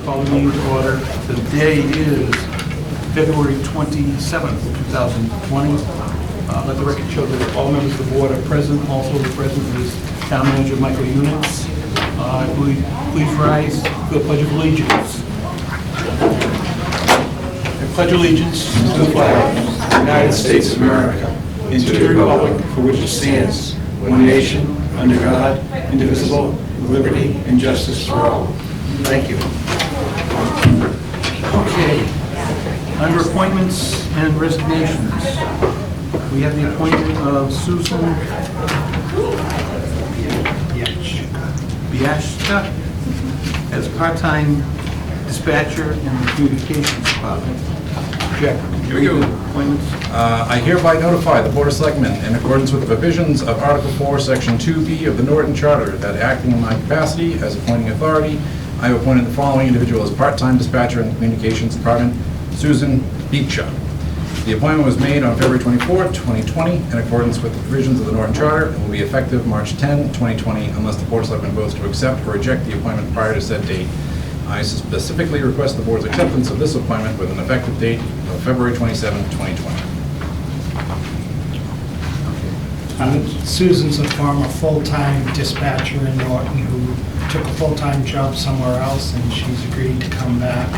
Call the meeting to order. The day is February 27th, 2020. Let the record show that all members of the board are present. Also present is Town Manager Michael Units. Please rise for the Pledge of Allegiance. I pledge allegiance to the flag of the United States of America and to the republic for which it stands, one nation, under God, indivisible, with liberty and justice for all. Thank you. Okay. Under appointments and resignations, we have the appointment of Susan Biashka as part-time dispatcher in the communications department. Jack, here we go. Appointments. I hereby notify the Board of Selectmen, in accordance with the provisions of Article 4, Section 2B of the Norton Charter, that acting in my capacity as appointing authority, I have appointed the following individual as part-time dispatcher in the Communications Department: Susan Biashka. The appointment was made on February 24, 2020, in accordance with the provisions of the Norton Charter, and will be effective March 10, 2020, unless the Board of Selectmen votes to accept or reject the appointment prior to said date. I specifically request the Board's acceptance of this appointment with an effective date of February 27, 2020. Susan's a former full-time dispatcher in Norton who took a full-time job somewhere else, and she's agreed to come back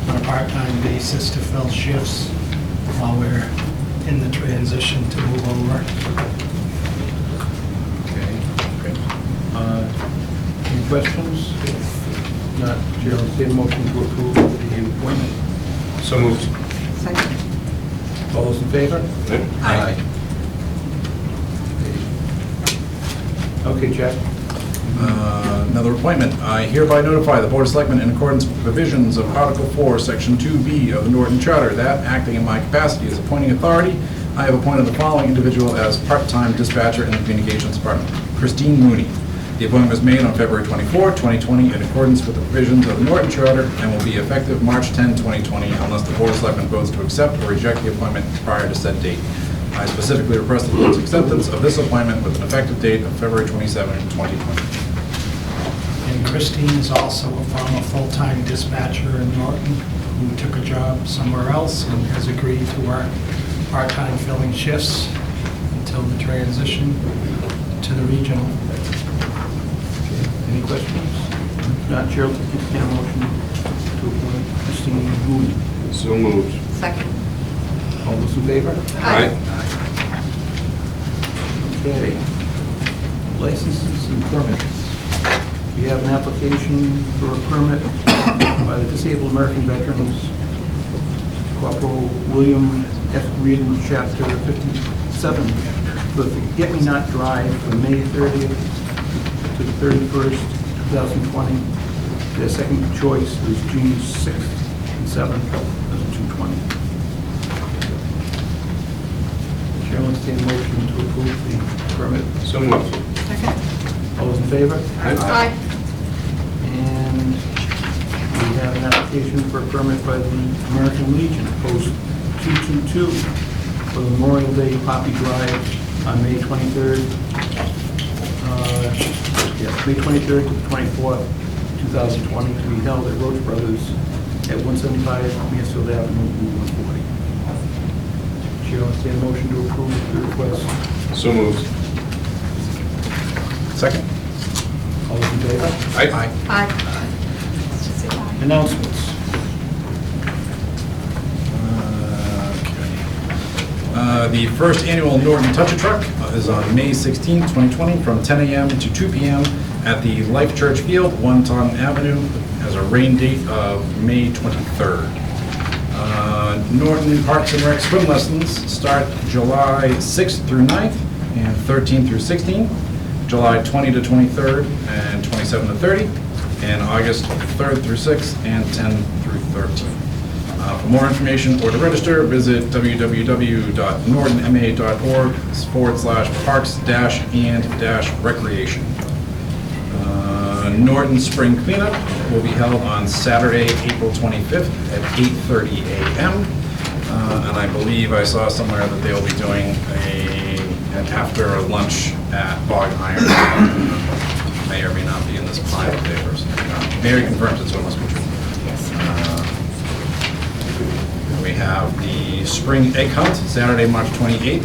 on a part-time basis to fill shifts while we're in the transition to move over. Okay, great. Any questions? If not, Chair, will take a motion to approve the appointment. So moved. Second. All those in favor? Aye. Okay, Jack. Another appointment. I hereby notify the Board of Selectmen, in accordance with the provisions of Article 4, Section 2B of the Norton Charter, that, acting in my capacity as appointing authority, I have appointed the following individual as part-time dispatcher in the Communications Department: Christine Mooney. The appointment was made on February 24, 2020, in accordance with the provisions of the Norton Charter, and will be effective March 10, 2020, unless the Board of Selectmen votes to accept or reject the appointment prior to said date. I specifically request the Board's acceptance of this appointment with an effective date of February 27, 2020. And Christine is also a former full-time dispatcher in Norton who took a job somewhere else and has agreed to work part-time filling shifts until the transition to the regional. Any questions? If not, Chair, will take a motion to appoint Christine Mooney. So moved. Second. All those in favor? Aye. Okay. Licenses and permits. We have an application for a permit by the Disabled American Veterans, Corporal William F. Reardon, Chapter 57, for the Get Me Not Drive from May 30th to the 31st, 2020. Their second choice is June 6th and 7th, 2020. Chair will entertain a motion to approve the permit. So moved. Second. All those in favor? Aye. And we have an application for a permit by the American Legion, Post 222, for the Memorial Day Poppy Drive on May 23rd. May 23rd to the 24th, 2020, to be held at Roach Brothers at 175 Mansfield Avenue, Route 140. Chair will entertain a motion to approve the request. So moved. Second. All those in favor? Aye. Aye. Announcements. The first annual Norton Touch-A-Truck is on May 16, 2020, from 10 a.m. to 2 p.m. at the Life Church Field, 1 Taunton Avenue, has a rain date of May 23rd. Norton Parks and Rec swim lessons start July 6th through 9th and 13th through 16th, July 20 to 23rd and 27 to 30, and August 3rd through 6th and 10 through 13. For more information or to register, visit www.nortonma.org/parks-and-recreation. Norton Spring Cleanup will be held on Saturday, April 25th at 8:30 a.m. And I believe I saw somewhere that they'll be doing an after lunch at Bog Iron. May or may not be in the this pile of papers. Mary confirms it, so it must be true. We have the spring egg hunt, Saturday, March 28th,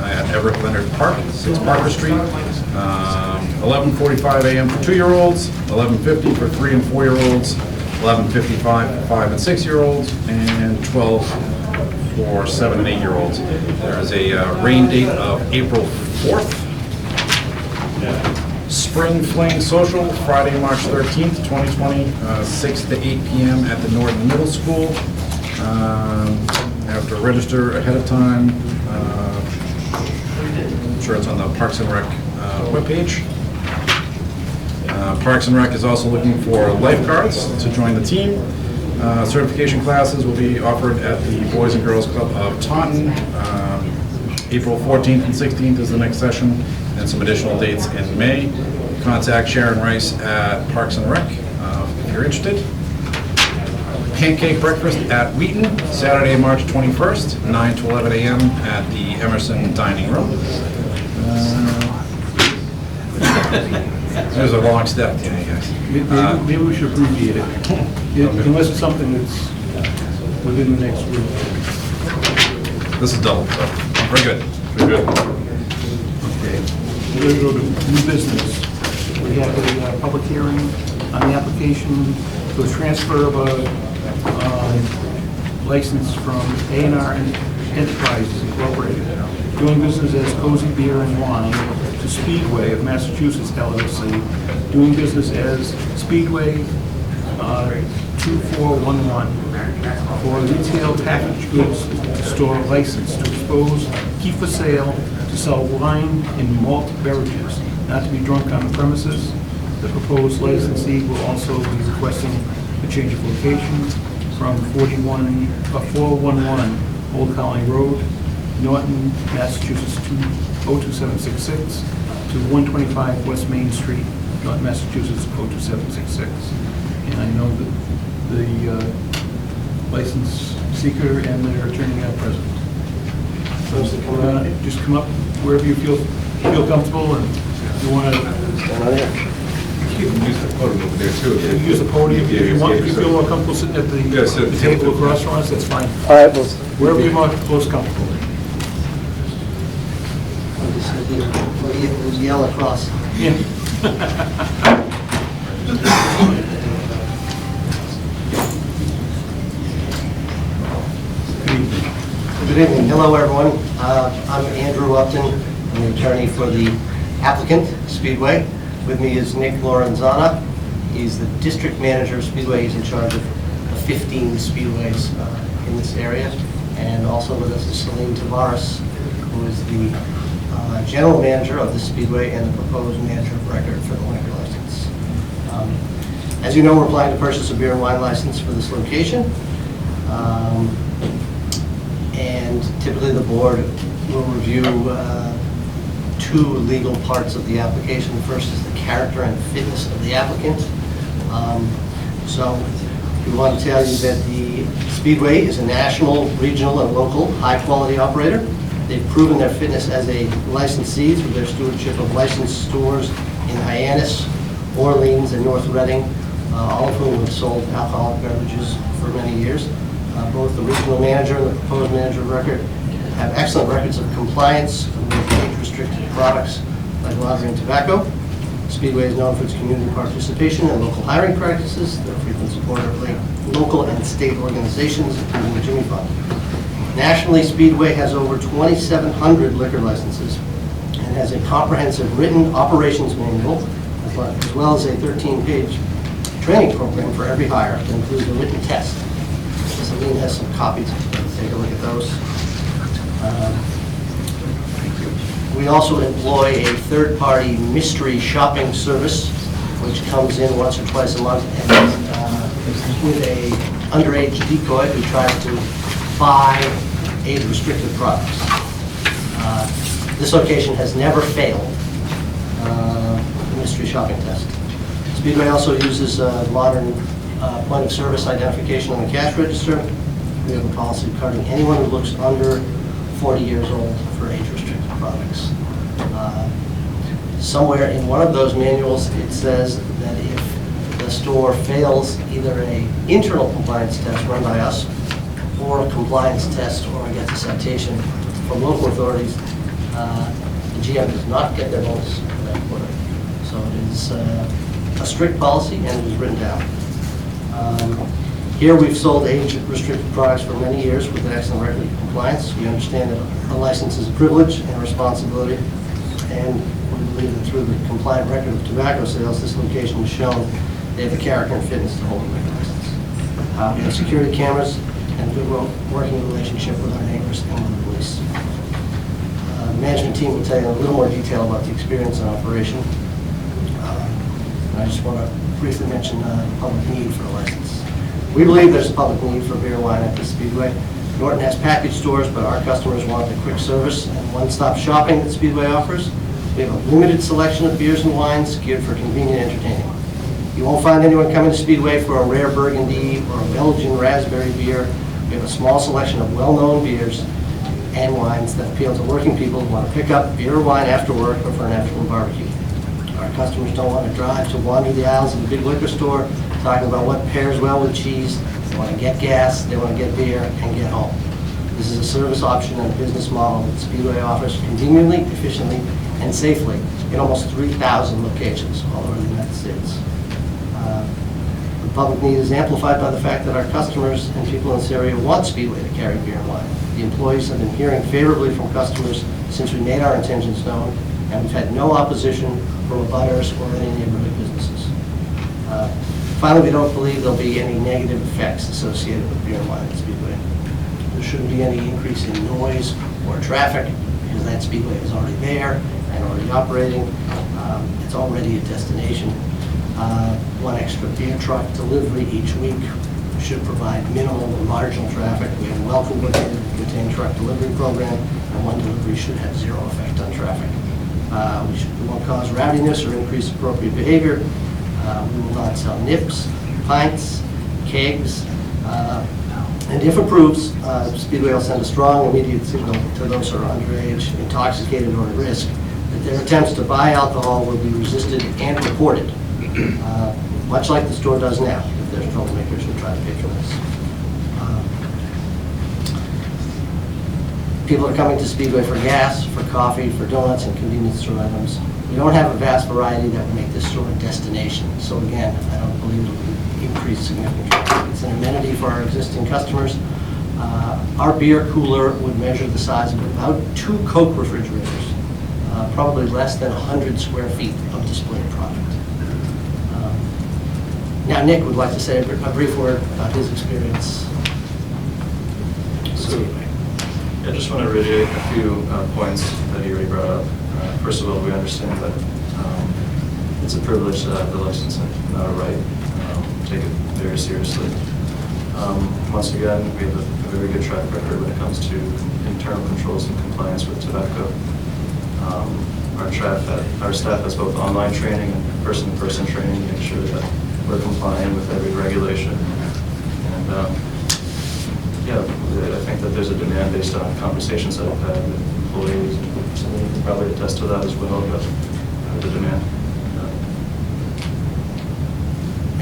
at Everett Leonard Park, 6 Parker Street. 11:45 a.m. for 2-year-olds, 11:50 for 3 and 4-year-olds, 11:55 for 5 and 6-year-olds, and 12 for 7 and 8-year-olds. There is a rain date of April 4th. Spring Fling Social, Friday, March 13th, 2020, 6 to 8 p.m. at the Norton Middle School. You have to register ahead of time. I'm sure it's on the Parks and Rec webpage. Parks and Rec is also looking for lifeguards to join the team. Certification classes will be offered at the Boys and Girls Club of Taunton. April 14th and 16th is the next session, and some additional dates in May. Contact Sharon Rice at Parks and Rec if you're interested. Pancake breakfast at Wheaton, Saturday, March 21st, 9 to 11 a.m. at the Emerson Dining Room. There's a long step, yeah, you guys. Maybe we should abbreviate it, unless it's something that's within the next week. This is double, so we're good. We're good. Okay. We're going to go to new business. We have a public hearing on the application for the transfer of a license from A&R Enterprises Incorporated, doing business as Cozy Beer and Wine, to Speedway of Massachusetts LLC, doing business as Speedway 2411, for a retail packaged goods store license to expose, keep for sale, to sell wine and malt beverages, not to be drunk on the premises. The proposed licensee will also be requesting a change of location from 411 Old Colony Road, Norton, Massachusetts 02766, to 125 West Main Street, Norton, Massachusetts 02766. And I know that the license seeker and their attorney are present. So just come up wherever you feel comfortable, and you want to. You can use the podium over there too. Use the podium if you want. If you feel more comfortable sitting at the table across from us, that's fine. All right, well, Wherever you're most comfortable. we'll yell across. Yeah. Good evening. Hello, everyone. I'm Andrew Upton. I'm the attorney for the applicant, Speedway. With me is Nick Lorenzana. He's the district manager of Speedway. He's in charge of 15 speedways in this area. And also with us is Celine Tavares, who is the general manager of the Speedway and the proposed manager of record for the liquor license. As you know, we're applying to purchase a beer and wine license for this location. And typically the board will review two legal parts of the application. The first is the character and fitness of the applicant. So we want to tell you that the Speedway is a national, regional, and local high-quality operator. They've proven their fitness as a licensee through their stewardship of licensed stores in Hyannis, Orleans, and North Reading, all of whom have sold alcoholic beverages for many years. Both the regional manager and the proposed manager of record have excellent records of compliance with age-restricted products like laundry and tobacco. Speedway is known for its community participation and local hiring practices. They're a frequent supporter of local and state organizations, including the Jimmy Fund. Nationally, Speedway has over 2,700 liquor licenses and has a comprehensive written operations manual, as well as a 13-page training program for every hire that includes a written test. Celine has some copies. Take a look at those. We also employ a third-party mystery shopping service, which comes in once or twice a month and with a underage decoy who tries to buy age-restricted products. This location has never failed the mystery shopping test. Speedway also uses modern point-of-service identification on the cash register. We have a policy covering anyone who looks under 40 years old for age-restricted products. Somewhere in one of those manuals, it says that if the store fails either an internal compliance test run by us or a compliance test or gets a citation from local authorities, the GM does not get their bonus for that quarter. So it is a strict policy and it is written down. Here we've sold age-restricted products for many years with an excellent record of compliance. We understand that a license is a privilege and a responsibility, and we believe that through the compliant record of tobacco sales, this location has shown they have the character and fitness to hold a liquor license. We have security cameras and a good working relationship with our neighbors and with the police. The management team will tell you in a little more detail about the experience and operation. And I just want to briefly mention the public need for a license. We believe there's a public need for beer and wine at the Speedway. Norton has package stores, but our customers want the quick service and one-stop shopping that Speedway offers. We have a limited selection of beers and wines geared for convenient entertaining. You won't find anyone coming to Speedway for a rare Burgundy or a Belgian raspberry beer. We have a small selection of well-known beers and wines that appeal to working people who want to pick up beer or wine after work or for an afternoon barbecue. Our customers don't want to drive to wander the aisles of a big liquor store talking about what pairs well with cheese. They want to get gas, they want to get beer, and get home. This is a service option and a business model that Speedway offers conveniently, efficiently, and safely in almost 3,000 locations all over the United States. The public need is amplified by the fact that our customers and people in this area want Speedway to carry beer and wine. The employees have been hearing favorably from customers since we made our intentions known, and we've had no opposition from abutters or any neighborhood businesses. Finally, we don't believe there'll be any negative effects associated with beer and wine at Speedway. There shouldn't be any increase in noise or traffic because that Speedway is already there and already operating. It's already a destination. One extra beer truck delivery each week should provide minimal or marginal traffic. We have a well-coordinated contained truck delivery program, and one delivery should have zero effect on traffic. We won't cause rowdiness or increase appropriate behavior. We will not sell nips, pints, kegs, and if approved, Speedway will send a strong immediate signal to those who are underage, intoxicated, or at risk that their attempts to buy alcohol will be resisted and reported, much like the store does now if there's troublemakers who try to patronize. People are coming to Speedway for gas, for coffee, for donuts, and convenience store items. We don't have a vast variety that would make this store a destination. So again, I don't believe it will increase significantly. It's an amenity for our existing customers. Our beer cooler would measure the size of about 2 Coke refrigerators, probably less than 100 square feet of displayed product. Now Nick would like to say a brief word about his experience. I just want to reiterate a few points that he already brought up. First of all, we understand that it's a privilege to have the license and not a right. Take it very seriously. Once again, we have a very good track record when it comes to internal controls and compliance with tobacco. Our staff has both online training and person-to-person training to make sure that we're complying with every regulation. And yeah, I think that there's a demand based on conversations that I've had with employees, and somebody can probably attest to that as well, but the demand.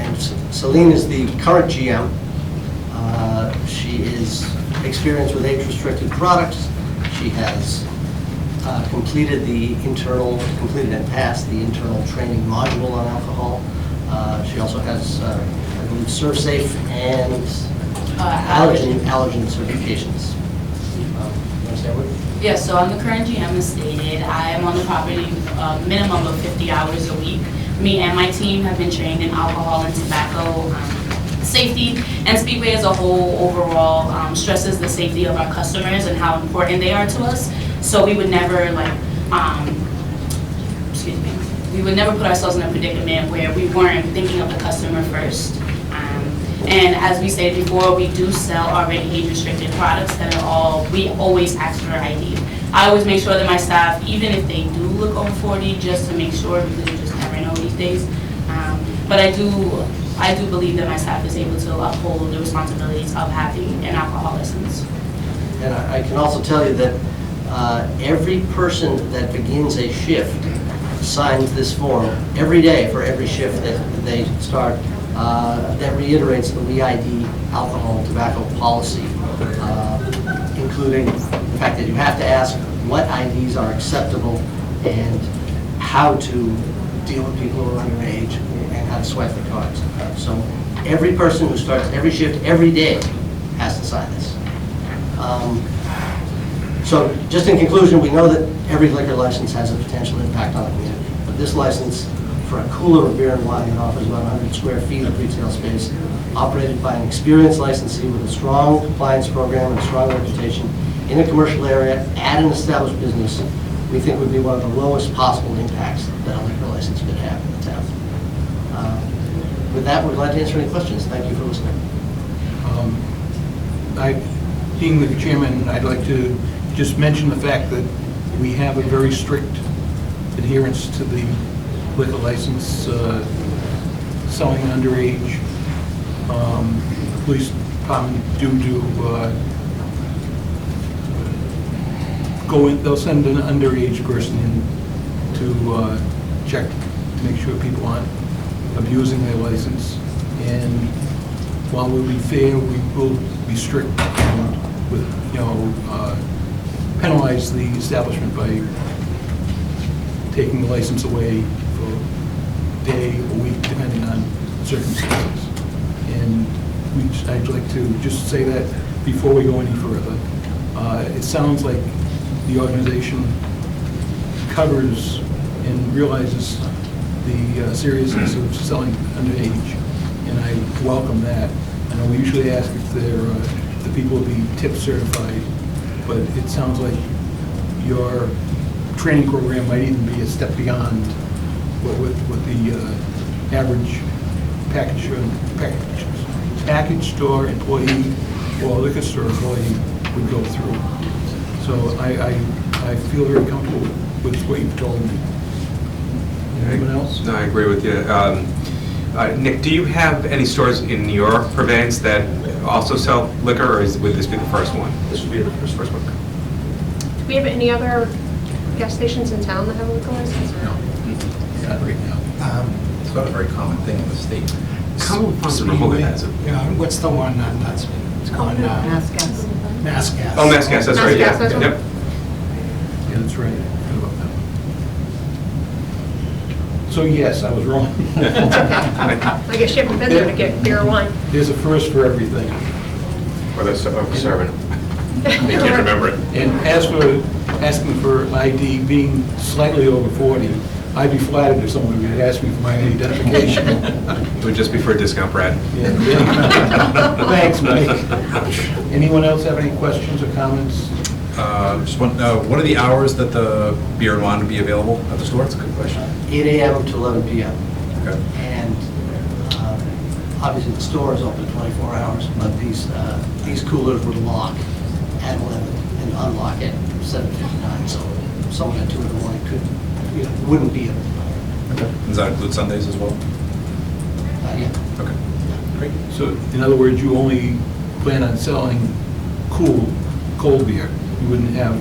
And Celine is the current GM. She is experienced with age-restricted products. She has completed and passed the internal training module on alcohol. She also has, I believe, ServSafe and allergen certifications. Yes, so I'm the current GM as stated. I am on the property a minimum of 50 hours a week. Me and my team have been trained in alcohol and tobacco safety, and Speedway as a whole overall stresses the safety of our customers and how important they are to us. So we would never we would never put ourselves in a predicament where we weren't thinking of the customer first. And as we said before, we do sell already age-restricted products that are we always ask for ID. I always make sure that my staff, even if they do look over 40, just to make sure, because you just never know these days. But I do believe that my staff is able to uphold the responsibilities of having an alcohol license. And I can also tell you that every person that begins a shift signs this form every day for every shift that they start that reiterates the We ID alcohol and tobacco policy, including the fact that you have to ask what IDs are acceptable and how to deal with people who are underage and how to swipe the cards. So every person who starts every shift every day has to sign this. So just in conclusion, we know that every liquor license has a potential impact on the community. But this license for a cooler of beer and wine that offers about 100 square feet of retail space, operated by an experienced licensee with a strong compliance program and a strong reputation in a commercial area at an established business, we think would be one of the lowest possible impacts that a liquor license could have in the town. With that, we're glad to answer any questions. Thank you for listening. Being the chairman, I'd like to just mention the fact that we have a very strict adherence to the liquor license, selling underage. Police department go in, they'll send an underage person in to check to make sure people aren't abusing their license. And while we'll be fair, we will be strict and with, penalize the establishment by taking the license away for a day, a week, depending on circumstances. And I'd like to just say that before we go any further. It sounds like the organization covers and realizes the seriousness of selling underage, and I welcome that. I know we usually ask if the people will be tip certified, but it sounds like your training program might even be a step beyond what the average package store employee or liquor store employee would go through. So I feel very comfortable with what you've told me. Anyone else? No, I agree with you. Nick, do you have any stores in your purveyance that also sell liquor, or would this be the first one? This would be the first one. Do we have any other gas stations in town that have a liquor license? No, not right now. It's not a very common thing in the state. Cumberland Farms and Rehoboth has it. Yeah, what's the one that's on Mass gas. Mass Gas? Oh, Mass Gas, that's Mass right, Gas, yeah. that's Yep. Yeah, that's right. I forgot about that. So yes, I was wrong. I guess you haven't been there to get beer or wine. There's a first for everything. Or they're serving. I can't remember it. And as for asking for ID, being slightly over 40, I'd be flattered if someone would ask me for my identification. It would just be for a discount, Brad. Yeah. Thanks, Mike. Anyone else have any questions or comments? Just one, what are the hours that the beer and wine would be available at the store? That's a good question. 8 a.m. to 11 p.m. Okay. And obviously the store is open 24 hours, but these coolers would lock at 11 and unlock at 7:59. So someone at 2 in the morning wouldn't be able to buy it. Okay. Does that include Sundays as well? Yeah. Okay. Great. So, in other words, you only plan on selling cold beer? You wouldn't have...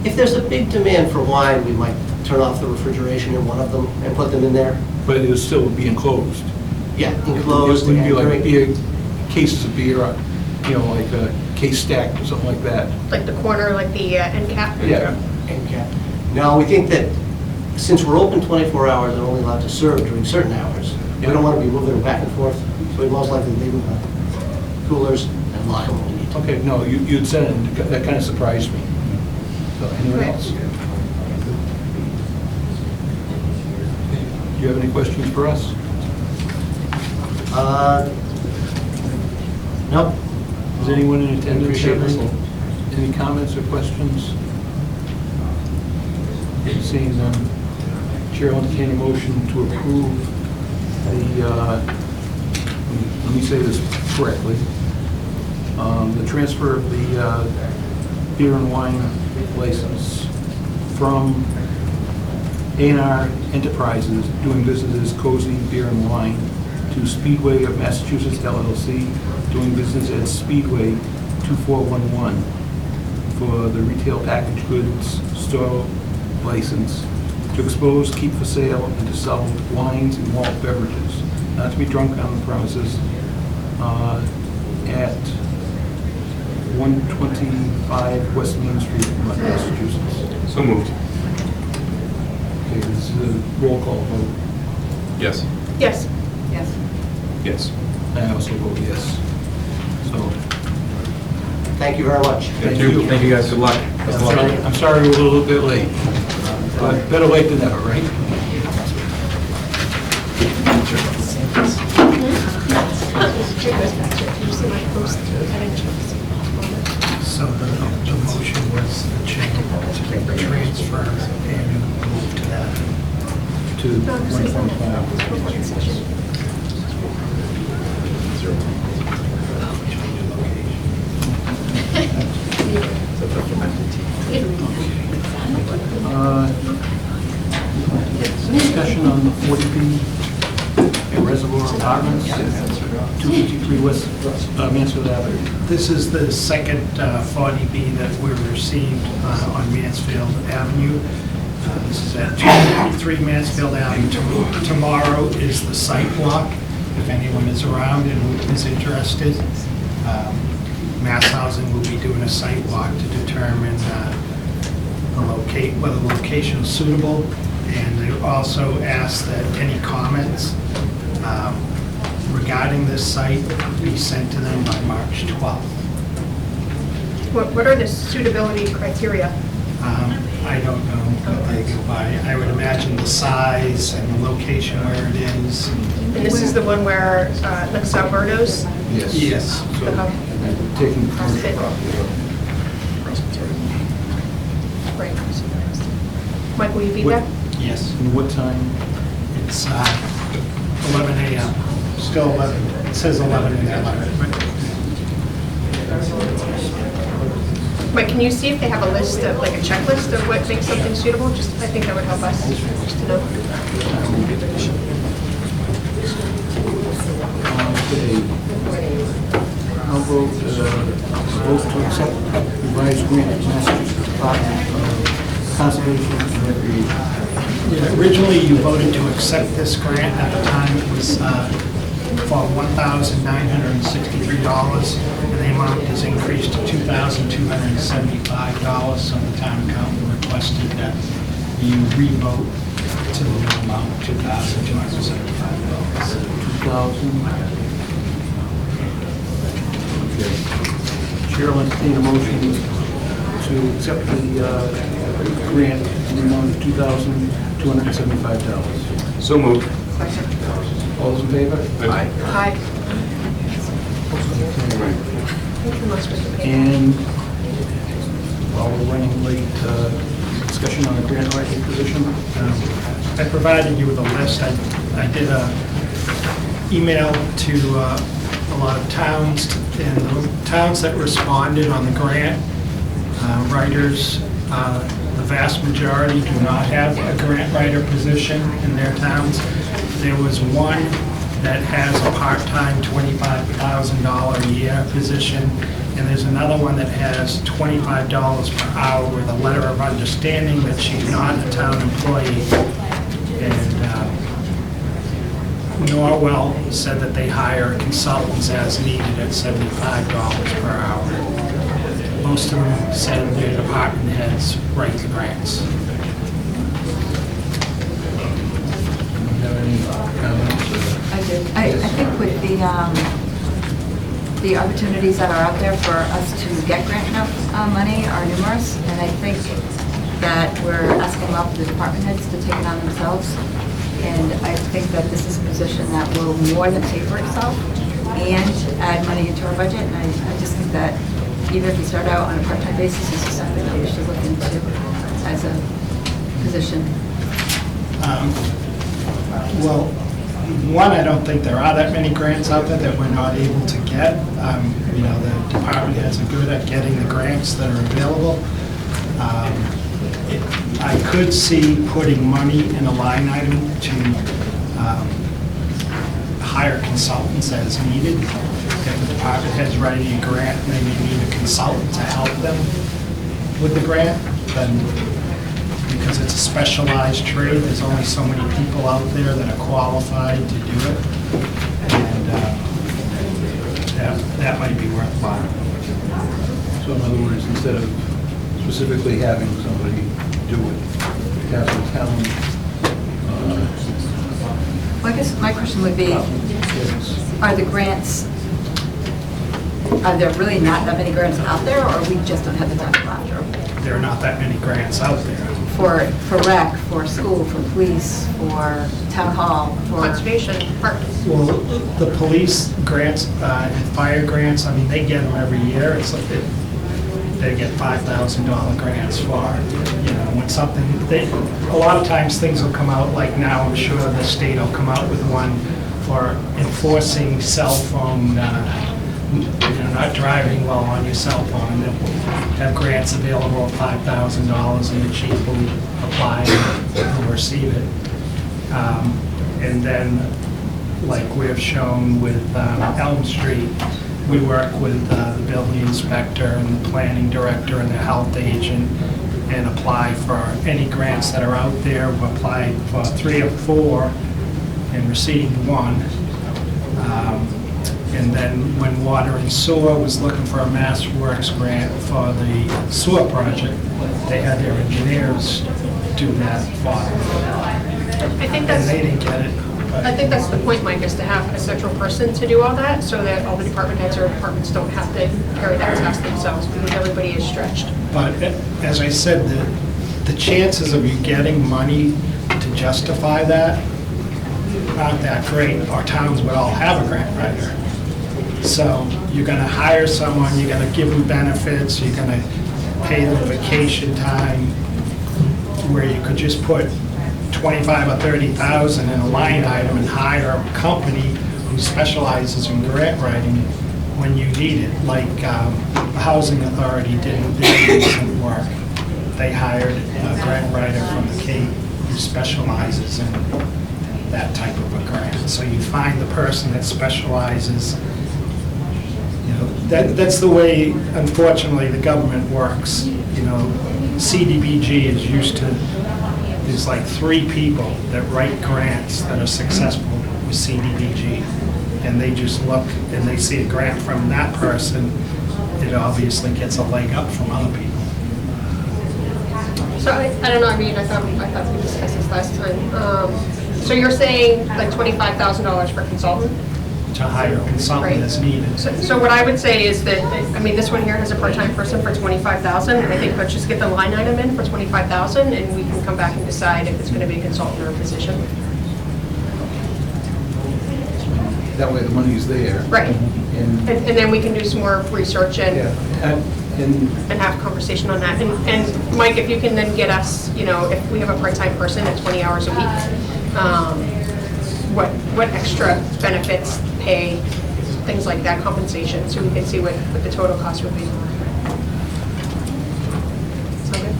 If there's a big demand for wine, we might turn off the refrigeration in one of them and put them in there. But it would still be enclosed? Yeah, enclosed. It wouldn't be and like beer, cases of beer, like a case stacked or something like that? Like the corner, like the end cap? Yeah. end cap. No, we think that since we're open 24 hours and only allowed to serve during certain hours, we don't want to be moving them back and forth, so we most likely leave them in the coolers and lock them when we need to. Okay, no, you'd said it, that kind of surprised me. So, anyone Right. else? Do you have any questions for us? No. Is anyone in attendance? Appreciate have any- listening. Any comments or questions? Okay, seeing none, Chair will entertain a motion to approve the, let me say this correctly, the transfer of the beer and wine license from A&R Enterprises, doing business as Cozy Beer and Wine, to Speedway of Massachusetts LLC, doing business as Speedway 2411, for the retail packaged goods store license to expose, keep for sale, and to sell wines and malt beverages not to be drunk on the premises, at 125 West Main Street, Massachusetts. So moved. Okay, this is a roll call vote. Yes. Yes. Yes. Yes. I also vote yes. So, Thank you very much. Thank you. Thank you, guys. Good luck. Best of luck. I'm sorry we're a little bit late, but better late than never, right? So the motion was the change to transfer and move to that. To 125. Discussion on the 40B Reservoir Apartments, 253 West Mansfield Avenue. This is the second 40B that we received on Mansfield Avenue. This is at 253 Mansfield Avenue. Tomorrow is the site walk, if anyone is around and is interested. Mass Housing will be doing a site walk to determine whether the location is suitable. And they also asked that any comments regarding this site be sent to them by March 12th. What are the suitability criteria? I don't know what they go by. I would imagine the size and the location where it is. And this is the one where, like Salberto's? Yes. Yes. So, and taking the commercial Fit. property. Right. Mike, will you be What- there? Yes. And what time? It's 11 a.m. Still 11. It says 11 in there. Mike, can you see if they have a list of, like a checklist of what makes something suitable? Just, I think that would help us, just to know. I'll vote to accept revised grant to Massachusetts Department of Conservation and Recreation. Yeah, originally, you voted to accept this grant. At the time, it was for $1,963, and the amount is increased to $2,275. So the town accountant requested that you re-vote to the new amount, $2,275. 2,000. Okay. Chair will entertain a motion to accept the grant in the amount of $2,275. So moved. All those in favor? Aye. Hi. Thank you much, Mr. Payne. And while we're running late, discussion on the grant writing position. I provided you with a list. I did a email to a lot of towns, and the towns that responded on the grant writers, the vast majority do not have a grant writer position in their towns. There was one that has a part-time $25,000 a year position, and there's another one that has $25 per hour with a letter of understanding that she's not a town employee. And Norwell said that they hire consultants as needed at $75 per hour. Most of them said their department heads write the grants. Have any comments? I do. I think with the opportunities that are out there for us to get grant money are numerous, and I think that we're asking a lot of the department heads to take it on themselves. And I think that this is a position that will more than pay for itself and add money into our budget. And I just think that even if you start out on a part-time basis, this is something that we should look into as a position. Well, one, I don't think there are that many grants out there that we're not able to get. You know, the department heads are good at getting the grants that are available. I could see putting money in a line item to hire consultants as needed. If the department head's writing a grant and they may need a consultant to help them with the grant, then because it's a specialized trade. There's only so many people out there that are qualified to do it. And that might be worthwhile. So in other words, instead of specifically having somebody do it, have the town, Well, I guess my question would be, are the grants, are there really not that many grants out there, or we just don't have the time to go after them? There are not that many grants out there. For rec, for school, for police, for town hall, for... Conservation, parks. Well, the police grants and fire grants, I mean, they get them every year. It's like they get $5,000 grants for, you know, when something, a lot of times things will come out, like now I'm sure the state will come out with one for enforcing cell phone, you know, not driving while on your cell phone, and they'll have grants available of $5,000, and the chief will apply and will receive it. And then, like we've shown with Elm Street, we work with the building inspector and the planning director and the health agent and apply for any grants that are out there. We applied for 3 or 4 and received 1. And then when Water and Sewer was looking for a Mass Works grant for the sewer project, they had their engineers do that for them. I think And that's, they didn't get it. but- I think that's the point, Mike, is to have a central person to do all that, so that all the department heads or departments don't have to carry that task themselves, because everybody is stretched. But as I said, the chances of you getting money to justify that aren't that great. Our towns would all have a grant writer. So you're gonna hire someone, you're gonna give them benefits, you're gonna pay them vacation time, where you could just put 25 or 30,000 in a line item and hire a company who specializes in grant writing when you need it, like the Housing Authority did with their recent work. They hired a grant writer from the Cape who specializes in that type of a grant. So you find the person that specializes, you know, that's the way, unfortunately, the government works. You know, CDBG is used to, there's like 3 people that write grants that are successful with CDBG. And they just look and they see a grant from that person, it obviously gets a leg up from other people. So I don't know, I mean, I thought we discussed this last time. So you're saying like $25,000 for consultant? To hire a consultant Right. as needed. So what I would say is that, I mean, this one here has a part-time person for $25,000, and I think let's just get the line item in for $25,000, and we can come back and decide if it's going to be a consultant or a position. that way the money's there. Right. And, And then we can do some more research yeah, and and have a conversation on that. And Mike, if you can then get us, you know, if we have a part-time person at 20 hours a week, what extra benefits, pay, things like that, compensation, so we can see what the total cost would be. Sound good?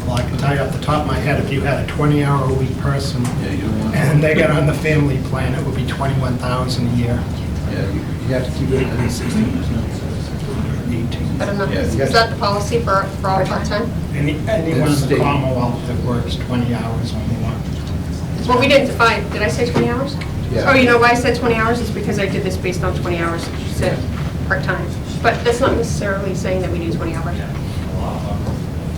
Well, I can tell you off the top of my head, if you had a 20-hour-a-week person yeah, you don't want. and they got on the family plan, it would be $21,000 a year. Yeah, you have to keep it at 16%. 18. I don't know, Yeah, is you got- that the policy for all part-time? Anyone in the State. Commonwealth that works 20 hours or more. Well, we didn't define, did I say 20 hours? Yeah. Oh, you know why I said 20 hours? It's because I did this based on 20 hours, she said part-time. But that's not necessarily saying that we do 20 hours.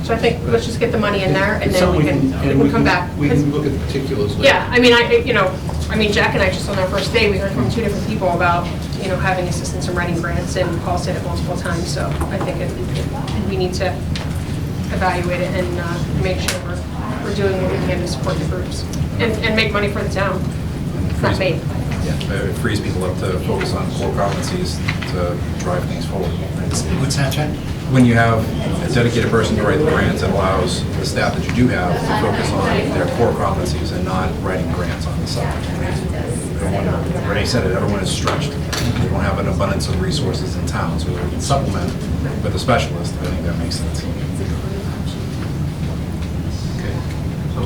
So I think, let's just get the money in there, and It's then we something can come back. We can look at the particulars later. Yeah, I mean, Jack and I, just on our first day, we heard from 2 different people about, you know, having assistance in writing grants, and Paul said it multiple times, so I think we need to evaluate it and make sure we're doing what we can to support the groups, and make money for the town. It's not me. Yeah, it frees people up to focus on core competencies to drive things forward. What's that, Jack? When you have a dedicated person to write the grants, it allows the staff that you do have to focus on their core competencies and not writing grants on the side. Renee said it, everyone is stretched. We don't have an abundance of resources in town, so we can supplement with a specialist. I think that makes sense. Okay, so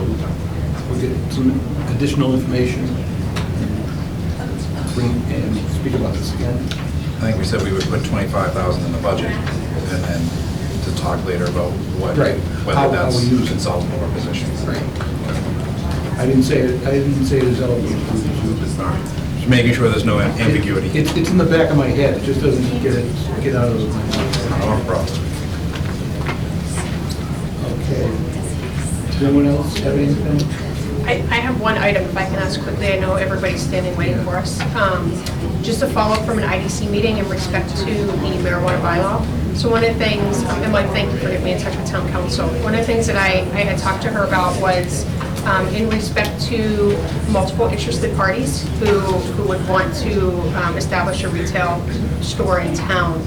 we'll get some additional information and speak about this again. I think we said we would put $25,000 in the budget and then to talk later about what, Right. whether How that's we use it. consultant or position. Right. I didn't say it as eligible. Just making sure there's no ambiguity. It's in the back of my head, it just doesn't get out of my head. No problem. Okay. Does anyone else have anything? I have one item, if I can ask quickly. I know everybody's standing waiting for us. Just a follow-up from an IDC meeting in respect to the marijuana bylaw. So one of the things, and Mike, thank you for getting me in touch with town council. One of the things that I had talked to her about was in respect to multiple interested parties who would want to establish a retail store in town.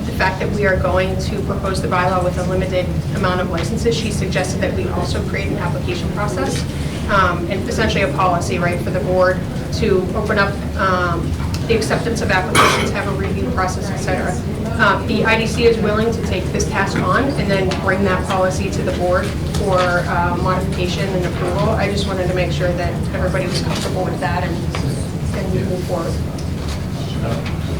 The fact that we are going to propose the bylaw with a limited amount of licenses, she suggested that we also create an application process and essentially a policy, right, for the board to open up the acceptance of applications, have a review process, et cetera. The IDC is willing to take this task on and then bring that policy to the board for modification and approval. I just wanted to make sure that everybody was comfortable with that and we move forward.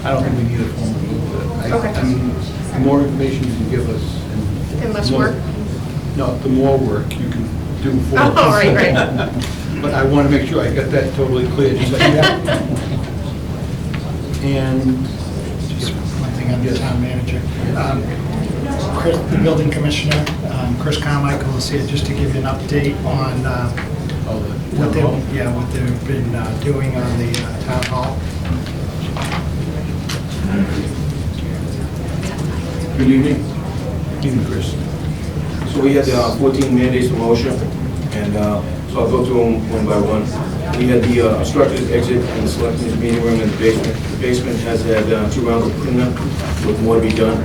I don't think we need a formal vote. Okay. I mean, the more information you can give us. And less more- work? No, the more work you can do for us. Oh, right. But I want to make sure I got that totally clear, just like that. And Just one thing on the town manager. Chris, the building commissioner, Chris Carmichael is here just to give you an update on what they've been doing on the town hall. good evening. Evening, Chris. So we had 14 mandates of motion, and so I'll go through them one by one. We had the obstructed exit in the selectmen's meeting room in the basement. The basement has had 2 rounds of cleanup with more to be done.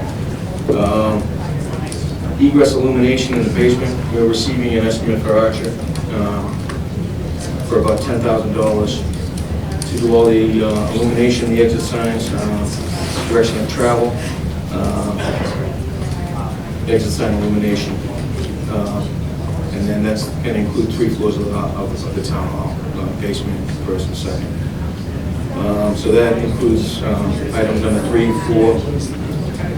Egress illumination in the basement, we're receiving an estimate for Archer for about $10,000 to do all the illumination, the exit signs, direction of travel, exit sign illumination. And then that's going to include 3 floors of the town hall, basement, first and second. So that includes items number 3, 4,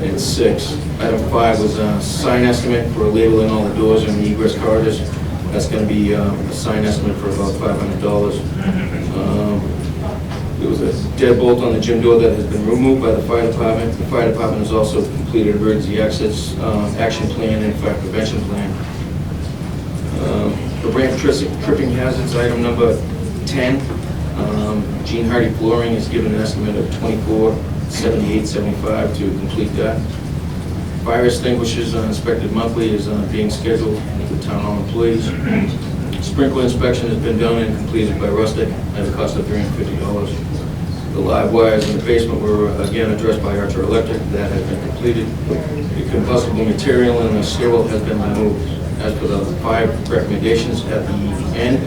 and 6. Item 5 was a sign estimate for labeling all the doors and the egress corridors. That's going to be a sign estimate for about $500. There was a deadbolt on the gym door that has been removed by the fire department. The fire department has also completed emergency exits, action plan, and fire prevention plan. The ramp tripping hazards, item number 10. Gene Hardy Flooring is given an estimate of $24,7875 to complete that. Fire extinguishers inspected monthly is being scheduled with town hall employees. Sprinkler inspection has been done and completed by Rustic at a cost of $350. The live wires in the basement were again addressed by Archer Electric. That has been completed. The combustible material in the stairwell has been removed. As for the 5 recommendations at the end,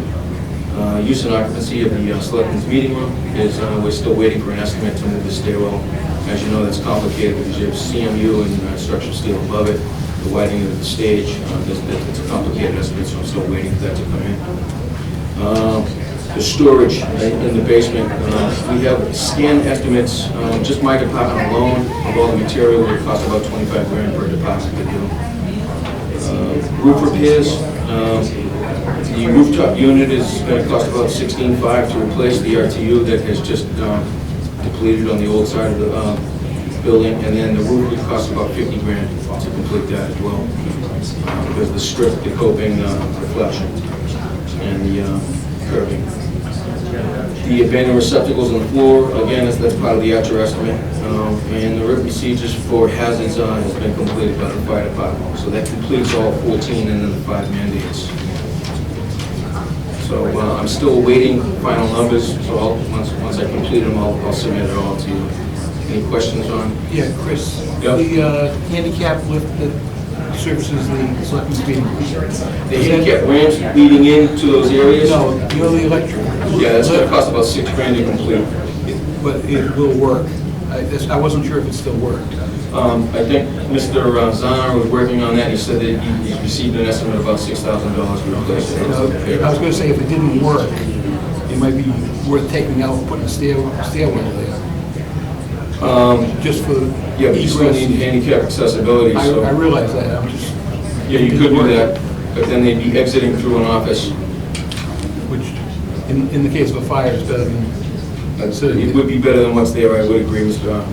use and occupancy of the selectmen's meeting room is we're still waiting for an estimate to move the stairwell. As you know, that's complicated because you have CMU and structural steel above it. The widening of the stage, it's a complicated estimate, so I'm still waiting for that to come in. The storage in the basement, we have scan estimates, just my department alone, of all the material would cost about $25,000 per department to do. Roof repairs, the rooftop unit is going to cost about $16,500 to replace the RTU that has just depleted on the old side of the building, and then the roof would cost about $50,000 to complete that as well, because the strip, the coping, reflection, and the curving. The abandoned receptacles on the floor, again, that's part of the Archer estimate, and the written procedures for hazards has been completed by the fire department. So that completes all 14 and then the 5 mandates. So I'm still awaiting final numbers, so once I complete them, I'll submit it all to you. Any questions on? Yeah, Chris, Yep. the handicap lift that services the selectmen's meeting. The handicap ramps leading into those areas? No, you know the electric. Yeah, that's going to cost about $6,000 to complete. But it will work. I wasn't sure if it still worked. I think Mr. Zahner was working on that. He said that he received an estimate of about $6,000 to replace it. I was going to say, if it didn't work, it might be worth taking out and putting a stairwell there. Just for Yeah, but you still need handicap accessibility, so. I realize that, I'm just, Yeah, you could do that, but then they'd be exiting through an office. which, in the case of a fire, is better than It would be better than what's there, I would agree, Mr.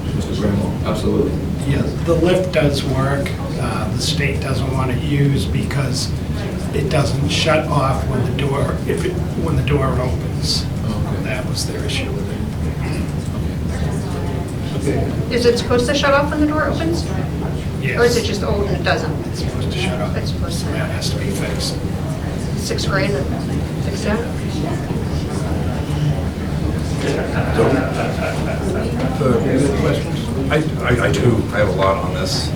Bramwell, absolutely. Yeah, the lift does work. The state doesn't want to use because it doesn't shut off when the door, when the door opens. Okay. That was their issue with it. Okay. Is it supposed to shut off when the door opens? Yes. Or is it just old and it doesn't? It's supposed to shut off. It's supposed to. That has to be fixed. 6th grade and fix that? Any questions? I do, I have a lot on this.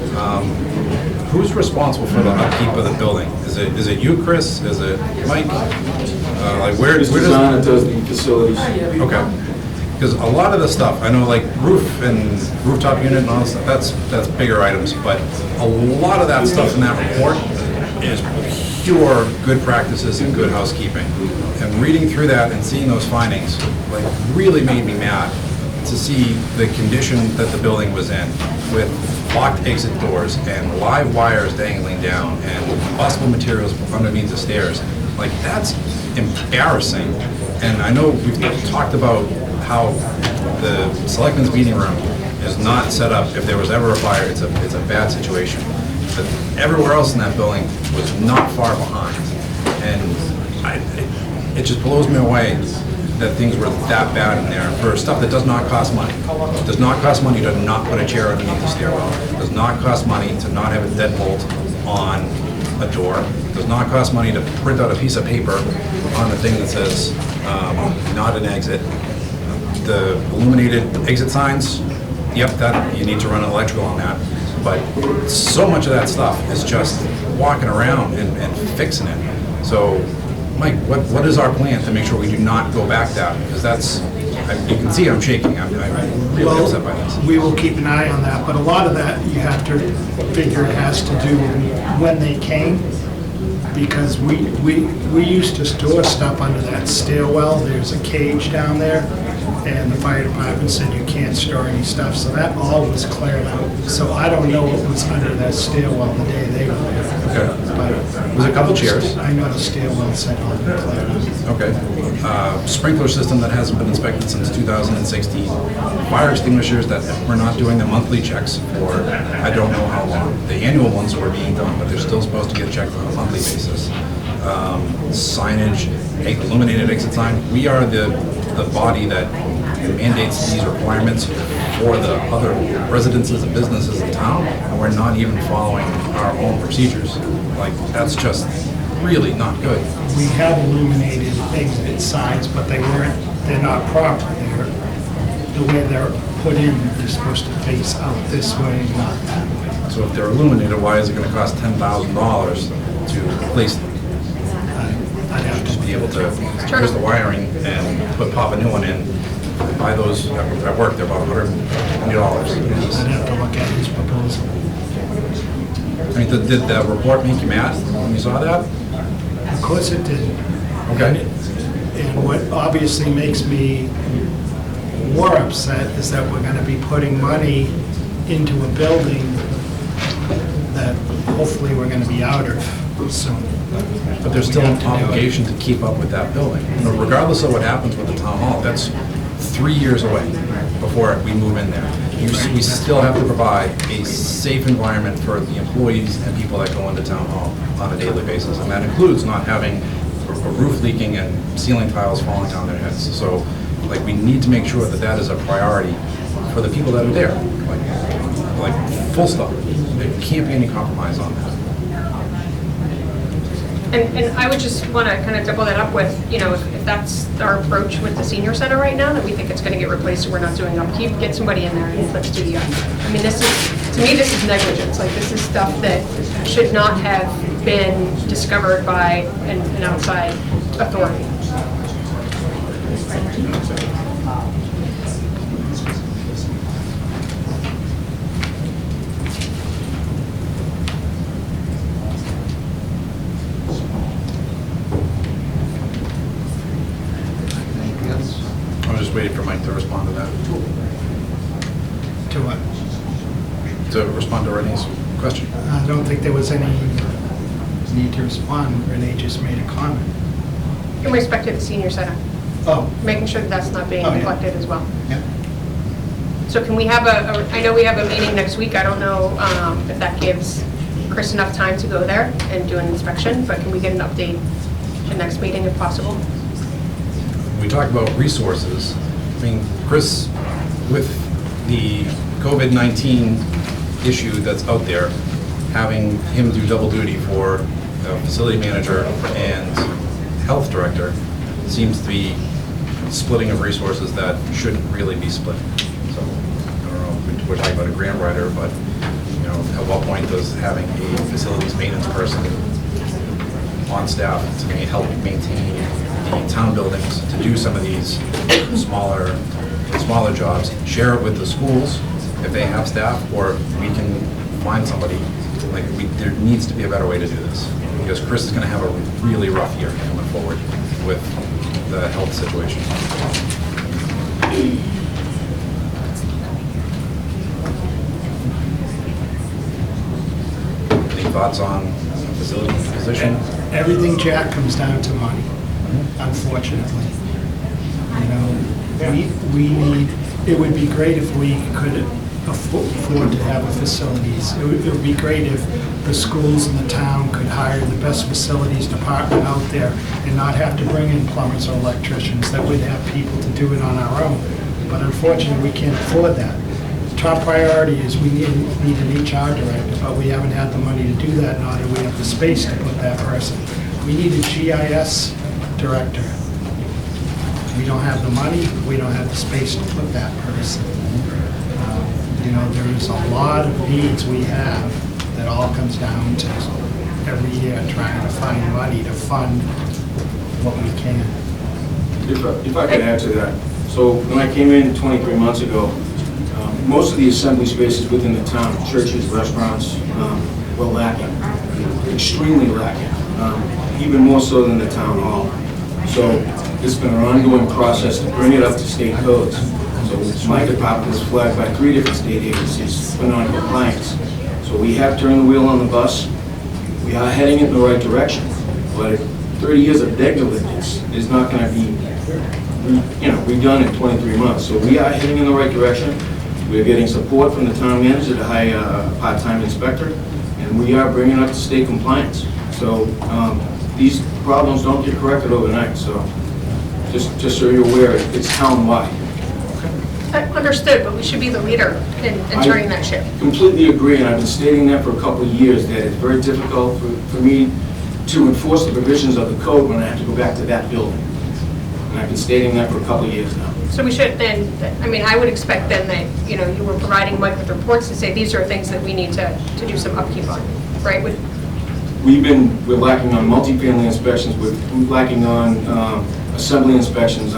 Who's responsible for the upkeep of the building? Is it you, Chris? Is it Mike? Like where Mr. does? Zana does the facilities. Okay. Because a lot of the stuff, I know like roof and rooftop unit and all that stuff, that's bigger items, but a lot of that stuff in that report is pure good practices and good housekeeping. And reading through that and seeing those findings, like really made me mad to see the condition that the building was in with locked exit doors and live wires dangling down and combustible materials underneath the stairs. Like that's embarrassing. And I know we've talked about how the selectmen's meeting room is not set up. If there was ever a fire, it's a bad situation. But everywhere else in that building was not far behind. And it just blows me away that things were that bad in there for stuff that does not cost money. It does not cost money to not put a chair underneath the stairwell. It does not cost money to not have a deadbolt on a door. It does not cost money to print out a piece of paper on the thing that says not an exit. The illuminated exit signs, yep, that you need to run electrical on that. But so much of that stuff is just walking around and fixing it. So, Mike, what is our plan to make sure we do not go back that? Because that's, you can see I'm shaking. I'm really upset by this. We will keep an eye on that, but a lot of that you have to figure it has to do with when they came. Because we used to store stuff under that stairwell. There's a cage down there, and the fire department said you can't store any stuff, so that all was cleared out. So I don't know what was under that stairwell the day they were there. Okay. But There's a couple chairs. I know the stairwell said all been cleared out. Okay. Sprinkler system that hasn't been inspected since 2016. Fire extinguishers that we're not doing the monthly checks for I don't know how long. The annual ones were being done, but they're still supposed to get checked on a monthly basis. Signage, illuminated exit sign. We are the body that mandates these requirements for the other residences and businesses in town, and we're not even following our own procedures. Like, that's just really not good. We have illuminated exit signs, but they're not proper. The way they're put in, they're supposed to face out this way, not that way. So if they're illuminated, why is it gonna cost $10,000 to replace them? I'd have to Just be able to, here's the wiring and pop a new one in. Buy those at work, they're about $120. I'd have to look at his proposal. I mean, did the report make you mad when you saw that? Of course it did. Okay. And what obviously makes me more upset is that we're gonna be putting money into a building that hopefully we're gonna be out of soon. But there's still an obligation to keep up with that building. Regardless of what happens with the town hall, that's 3 years away before we move in there. We still have to provide a safe environment for the employees and people that go into town hall on a daily basis. And that includes not having a roof leaking and ceiling tiles falling down their heads. So, like, we need to make sure that that is a priority for the people that are there. Like full stop. There can't be any compromise on that. And I would just want to kind of double that up with, if that's our approach with the senior center right now, that we think it's going to get replaced and we're not doing upkeep, get somebody in there and let's do the upkeep. I mean, to me, this is negligence. Like, this is stuff that should not have been discovered by an outside authority. I was just waiting for Mike to respond to that. to respond to Renee's question. I don't think there was any need to respond. Renee just made a comment. In respect to the senior center, Oh, making sure that that's not being Oh, yeah. neglected as well. yeah. So can we have I know we have a meeting next week, I don't know if that gives Chris enough time to go there and do an inspection, but can we get an update the next meeting if possible? We talked about resources. I mean, Chris, with the COVID-19 issue that's out there, having him do double duty for facility manager and health director seems to be splitting of resources that shouldn't really be split. So, I don't know, we're talking about a grant writer, but, you know, at what point does having a facilities maintenance person on staff to help maintain the town buildings, to do some of these smaller jobs, share it with the schools if they have staff, or we can find somebody, there needs to be a better way to do this. Because Chris is gonna have a really rough year coming forward with the health situation. Any thoughts on facility position? Everything, Jack, comes down to money, unfortunately. You know, we need, it would be great if we could afford to have a facilities. It would be great if the schools in the town could hire the best facilities department out there and not have to bring in plumbers or electricians, that we'd have people to do it on our own. But unfortunately, we can't afford that. Top priority is we need an HR director, but we haven't had the money to do that, nor do we have the space to put that person. We need a GIS director. We don't have the money, we don't have the space to put that person. You know, there's a lot of needs we have that all comes down to every year trying to find money to fund what we can. If I could add to that. So when I came in 23 months ago, most of the assembly spaces within the town, churches, restaurants, were lacking, extremely lacking, even more so than the town hall. So it's been an ongoing process to bring it up to state codes. So my department was flagged by 3 different state agencies for non-compliance. So we have turned the wheel on the bus. We are heading in the right direction, but 30 years of negligence is not going to be, redone in 23 months. So we are heading in the right direction. We're getting support from the town manager to hire a part-time inspector, and we are bringing up to state compliance. So these problems don't get corrected overnight. So just so you're aware, it's town-wide. Understood, but we should be the leader in turning that ship. Completely agree, and I've been stating that for a couple of years, that it's very difficult for me to enforce the provisions of the code when I have to go back to that building. And I've been stating that for a couple of years now. So we should then, I would expect then that, you were providing Mike with reports to say, these are things that we need to do some upkeep on, right? We're lacking on multifamily inspections, we're lacking on assembly inspections.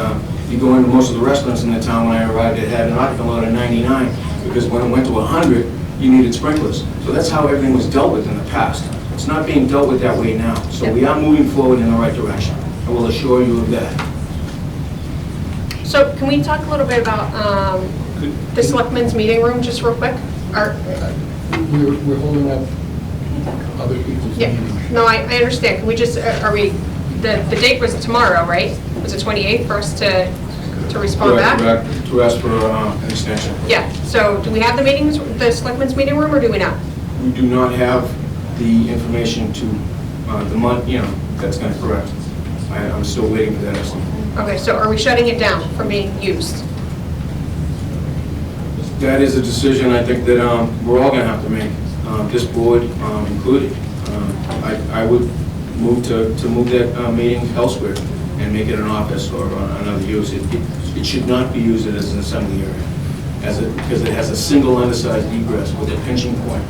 You go into most of the restaurants in the town when I arrived, it had an occupant load of 99, because when it went to 100, you needed sprinklers. So that's how everything was dealt with in the past. It's not being dealt with that way now. So we are moving forward in the right direction. I will assure you of that. So can we talk a little bit about the selectmen's meeting room, just real quick? We're holding up other people's Yeah, meetings. no, I understand. Can we just, the date was tomorrow, right? Was it 28th for us to respond back? Correct, to ask for an extension. Yeah, so do we have the selectmen's meeting room, or do we not? We do not have the information to, the month, that's going to correct. I'm still waiting for that estimate. Okay, so are we shutting it down from being used? That is a decision I think that we're all going to have to make, this board included. I would move to move that meeting elsewhere and make it an office or another use. It should not be used as an assembly area, because it has a single undersized egress with a pinching point,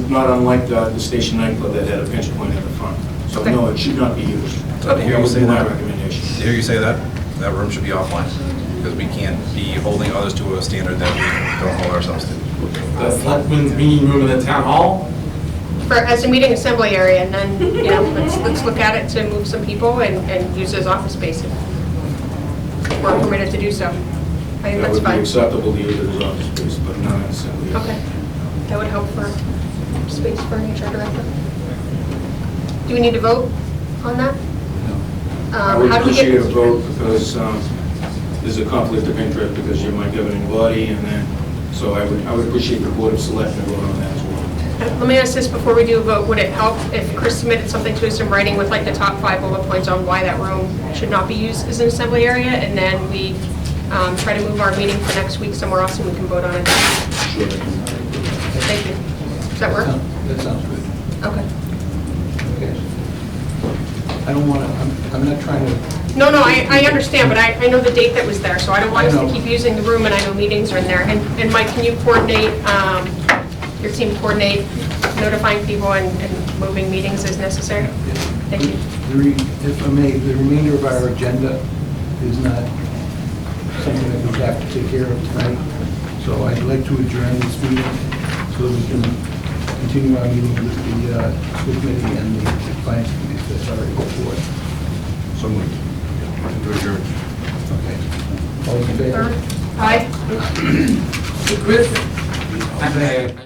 not unlike the station nightclub that had a pinch point at the front. So Okay. no, it should not be used. So to hear That you would say be my that, recommendation. to hear you say that, that room should be offline, because we can't be holding others to a standard that we don't hold ourselves to. The selectmen's meeting room in the town hall? As a meeting assembly area, and then, let's look at it to move some people and use it as office space if we're permitted to do so. I think That that's would be fine. acceptable to use it as office space, but not an assembly area. Okay. That would help for space for an HR director. Do we need to vote on that? I would How do we get- appreciate a vote because there's a conflict of interest because you're my governing body, and then, so I would appreciate the Board of Selectmen vote on that as well. Let me ask this before we do a vote. Would it help if Chris submitted something to us in writing with like the top 5 bullet points on why that room should not be used as an assembly area? And then we try to move our meeting for next week somewhere else and we can vote on it. Sure. Thank you. Does that work? That sounds good. Okay. Okay. I don't want to, I'm not trying to, No, I understand, but I know the date that was there, so I don't want us I to know. keep using the room, and I know meetings are in there. And Mike, can you coordinate, your team coordinate notifying people and moving meetings as necessary? Thank you. If I may, the remainder of our agenda is not something that we have to take care of tonight. So I'd like to adjourn this meeting so that we can continue our meeting with the school committee and the finance committee that's already before. So moved. To adjourn. Okay. All those in favor? Aye. Hey, Chris.